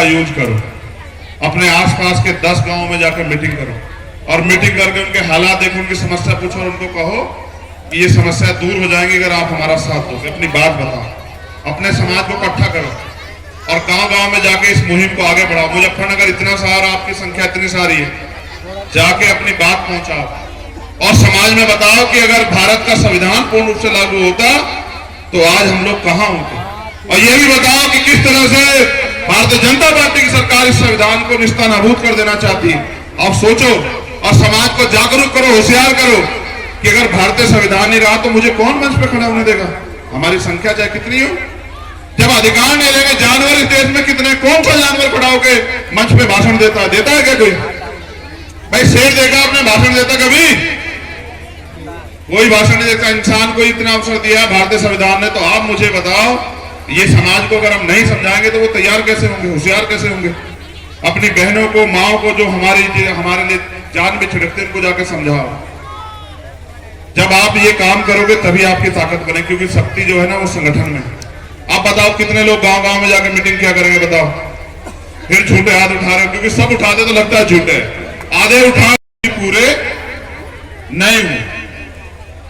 का यूज करो, अपने आसपास के 10 गांवों में जाकर मीटिंग करो और मीटिंग करके उनके हालात देखो, उनकी समस्या पूछो और उनको कहो कि ये समस्या दूर हो जाएंगी अगर आप हमारा साथ दोगे। अपनी बात बताओ, अपने समाज को इकट्ठा करो और गांव-गांव में जाके इस मुहिम को आगे बढ़ाओ। मुजफ्फरनगर इतना सारा, आपकी संख्या इतनी सारी है, जाके अपनी बात पहुंचाओ और समाज में बताओ कि अगर भारत का संविधान पूर्ण रूप से लागू होता तो आज हम लोग कहां होते। और ये भी बताओ कि किस तरह से भारतीय जनता पार्टी की सरकार इस संविधान को निस्तानाबूद कर देना चाहती है। अब सोचो और समाज को जागरूक करो, होशियार करो कि अगर भारतीय संविधान नहीं रहा तो मुझे कौन मंच पे खड़ा होने देगा। हमारी संख्या चाहे कितनी हो, जब अधिकार नहीं लेंगे जानवर इस देश में कितने, कौन सा जानवर खड़ा होकर मंच पे भाषण देता है क्या कोई? भाई शेर देखा आपने भाषण देता कभी? कोई भाषण नहीं देता। इंसान को इतना अवसर दिया भारतीय संविधान ने, तो आप मुझे बताओ ये समाज को अगर हम नहीं समझाएंगे तो वो तैयार कैसे होंगे, होशियार कैसे होंगे? अपनी बहनों को, माओ को जो हमारे लिए जान में छिड़कते उनको जाकर समझाओ। जब आप ये काम करोगे तभी आपकी ताकत बने, क्योंकि शक्ति जो है ना वो संगठन में। आप बताओ कितने लोग गांव-गांव में जाकर मीटिंग क्या करेंगे बताओ? फिर झूठे हाथ उठा रहे, क्योंकि सब उठाते तो लगता है झूठे, आधे उठा पूरे नहीं हुए।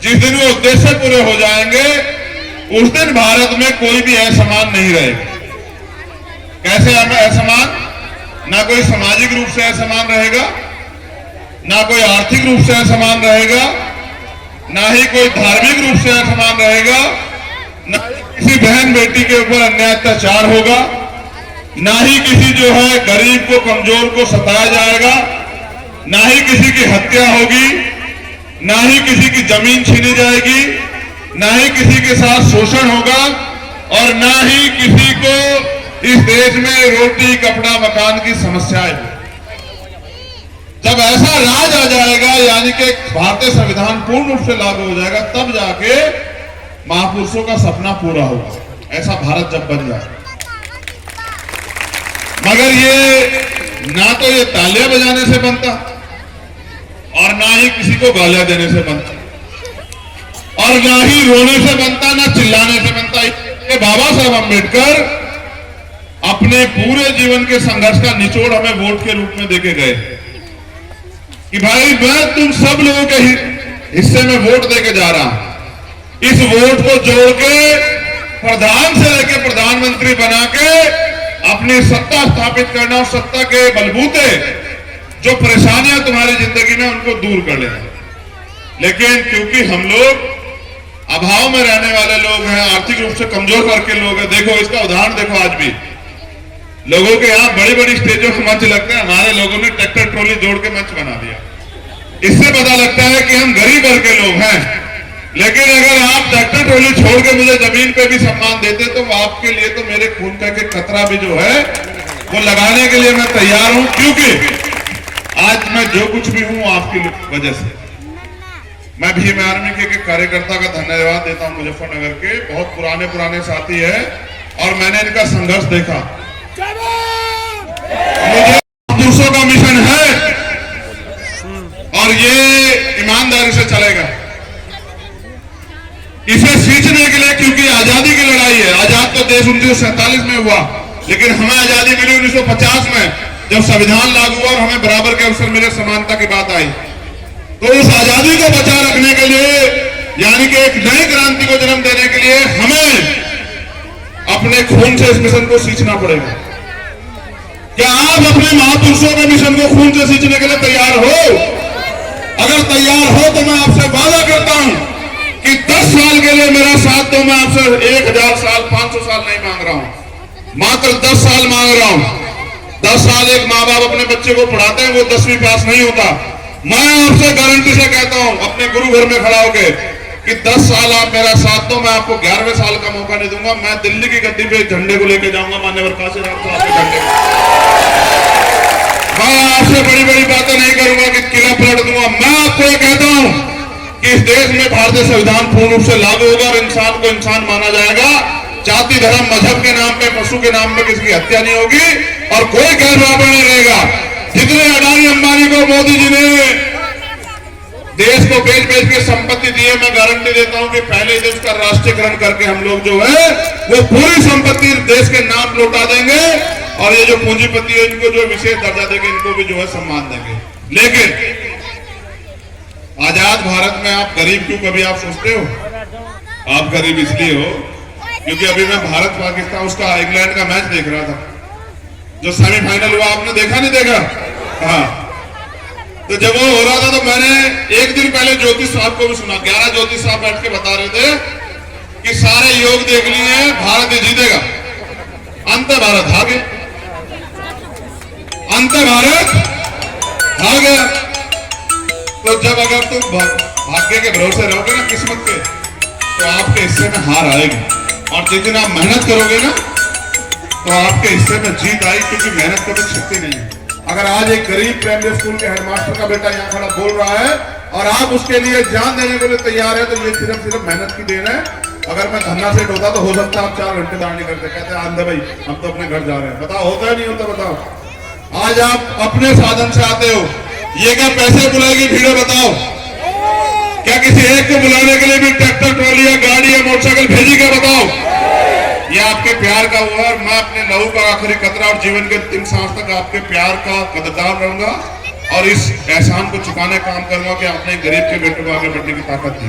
जिस दिन वो उद्देश्य पूरे हो जाएंगे उस दिन भारत में कोई भी असमान नहीं रहेगा। कैसे असमान? ना कोई सामाजिक रूप से असमान रहेगा, ना कोई आर्थिक रूप से असमान रहेगा, ना ही कोई धार्मिक रूप से असमान रहेगा, ना किसी बहन बेटी के ऊपर अन्याय अत्याचार होगा, ना ही किसी जो है गरीब को, कमजोर को सताया जाएगा, ना ही किसी की हत्या होगी, ना ही किसी की जमीन छीनी जाएगी, ना ही किसी के साथ शोषण होगा और ना ही किसी को इस देश में रोटी, कपड़ा, मकान की समस्याएं। जब ऐसा राज आ जाएगा, यानी कि भारतीय संविधान पूर्ण रूप से लागू हो जाएगा, तब जाके महापुरुषों का सपना पूरा होगा। ऐसा भारत जब बन जाए, मगर ये ना तो ये तालियां बजाने से बनता और ना ही किसी को गालियां देने से बनता और ना ही रोने से बनता, ना चिल्लाने से बनता। ये बाबा साहब अम्बेडकर अपने पूरे जीवन के संघर्ष का निचोड़ हमें वोट के रूप में देके गए कि भाई मैं तुम सब लोगों के हिस्से में वोट देके जा रहा हूं। इस वोट को जोड़ के प्रधान से लेकर प्रधानमंत्री बना के अपनी सत्ता स्थापित करना और सत्ता के बलबूते जो परेशानियां तुम्हारी जिंदगी में उनको दूर कर लेना। लेकिन क्योंकि हम लोग अभाव में रहने वाले लोग हैं, आर्थिक रूप से कमजोर वर्ग के लोग हैं। देखो इसका उदाहरण देखो, आज भी लोगों के यहाँ बड़ी बड़ी स्टेजों के मंच लगते हैं, हमारे लोगों ने ट्रैक्टर ट्रॉली जोड़ के मंच बना दिया। इससे पता लगता है कि हम गरीब वर्ग के लोग हैं। लेकिन अगर आप ट्रैक्टर ट्रॉली छोड़ के मुझे जमीन पे भी सम्मान देते तो आपके लिए तो मेरे खून का एक कतरा भी जो है वो लगाने के लिए मैं तैयार हूं, क्योंकि आज मैं जो कुछ भी हूं आपकी वजह से। मैं भीम आर्मी के कार्यकर्ता का धन्यवाद देता हूं, मुजफ्फरनगर के बहुत पुराने साथी है और मैंने इनका संघर्ष देखा। मुझे दूसरों का मिशन है और ये ईमानदारी से चलेगा। इसे सींचने के लिए, क्योंकि आजादी की लड़ाई है। आजाद तो देश 1947 में हुआ, लेकिन हमें आजादी मिली 1950 में, जब संविधान लागू हुआ और हमें बराबर के अवसर मिले, समानता की बात आई। तो उस आजादी को बचाए रखने के लिए, यानी कि एक नई क्रांति को जन्म देने के लिए हमें अपने खून से इस मिशन को सींचना पड़ेगा। क्या आप अपने महापुरुषों के मिशन को खून से सींचने के लिए तैयार हो? अगर तैयार हो तो मैं आपसे वादा करता हूं कि 10 साल के लिए मेरा साथ दो। मैं आपसे 1000 साल, 500 साल नहीं मांग रहा हूं, मात्र 10 साल मांग रहा हूं। 10 साल एक माँ बाप अपने बच्चे को पढ़ाते हैं, वो 10वीं पास नहीं होता। मैं आपसे गारंटी से कहता हूं, अपने गुरु घर में खड़ा होकर, कि 10 साल आप मेरा साथ दो, मैं आपको 11वें साल का मौका नहीं दूंगा। मैं दिल्ली की गद्दी पे झंडे को लेकर जाऊंगा, मान्यवर काशीराम साहब के झंडे। मैं आपसे बड़ी बड़ी बातें नहीं करूंगा कि किला पलट दूंगा। मैं आपको ये कहता हूं कि इस देश में भारतीय संविधान पूर्ण रूप से लागू होगा और इंसान को इंसान माना जाएगा। जाति, धर्म, मजहब के नाम पे, पशु के नाम पे किसी की हत्या नहीं होगी और कोई गैर बराबर नहीं रहेगा। जितने अडानी अंबानी को मोदी जी ने देश को बेच के संपत्ति दी है, मैं गारंटी देता हूं कि पहले ही उसका राष्ट्रीयकरण करके हम लोग जो है वो पूरी संपत्ति देश के नाम लौटा देंगे और ये जो पूंजीपति है इनको जो विशेष दर्जा देंगे, इनको भी जो है सम्मान देंगे। लेकिन आजाद भारत में आप गरीब क्यों कभी आप सोचते हो? आप गरीब इसलिए हो क्योंकि अभी मैं भारत पाकिस्तान उसका इंग्लैंड का मैच देख रहा था, जो सेमीफाइनल हुआ, आपने देखा नहीं देखा? हाँ, तो जब वो हो रहा था तो मैंने एक दिन पहले ज्योतिष साहब को भी सुना, 11 ज्योतिष साहब बैठ के बता रहे थे कि सारे योग देख लिए हैं, भारत ही जीतेगा। अंत भारत हार गया, अंत भारत हार गया। तो जब अगर तुम भाग्य के भरोसे रहोगे ना, किस्मत के, तो आपके हिस्से में हार आएगी। और जिस दिन आप मेहनत करोगे ना तो आपके हिस्से में जीत आई, क्योंकि मेहनत कभी छूटती नहीं है। अगर आज एक गरीब प्राइमरी स्कूल के हेडमास्टर का बेटा यहाँ खड़ा बोल रहा है और आप उसके लिए जान देने के लिए तैयार है, तो ये सिर्फ मेहनत की देन है। अगर मैं धन्ना सेठ होता तो हो सकता है आप 4 घंटे दांडी करते, कहते आंधे भाई हम तो अपने घर जा रहे हैं। बताओ होता है नहीं होता? बताओ, आज आप अपने साधन से आते हो, ये क्या पैसे बुलाएगी भीड़? बताओ, क्या किसी एक को बुलाने के लिए भी ट्रैक्टर, ट्रॉली या गाड़ी या मोटरसाइकिल भेजी क्या? बताओ, ये आपके प्यार का हुआ। और मैं अपने लहू का आखिरी कतरा और जीवन के 3 सांस तक आपके प्यार का कदरदान रहूंगा और इस एहसान को चुकाने का काम करूंगा कि आपने गरीब के बेटे को आगे बढ़ने की ताकत दी।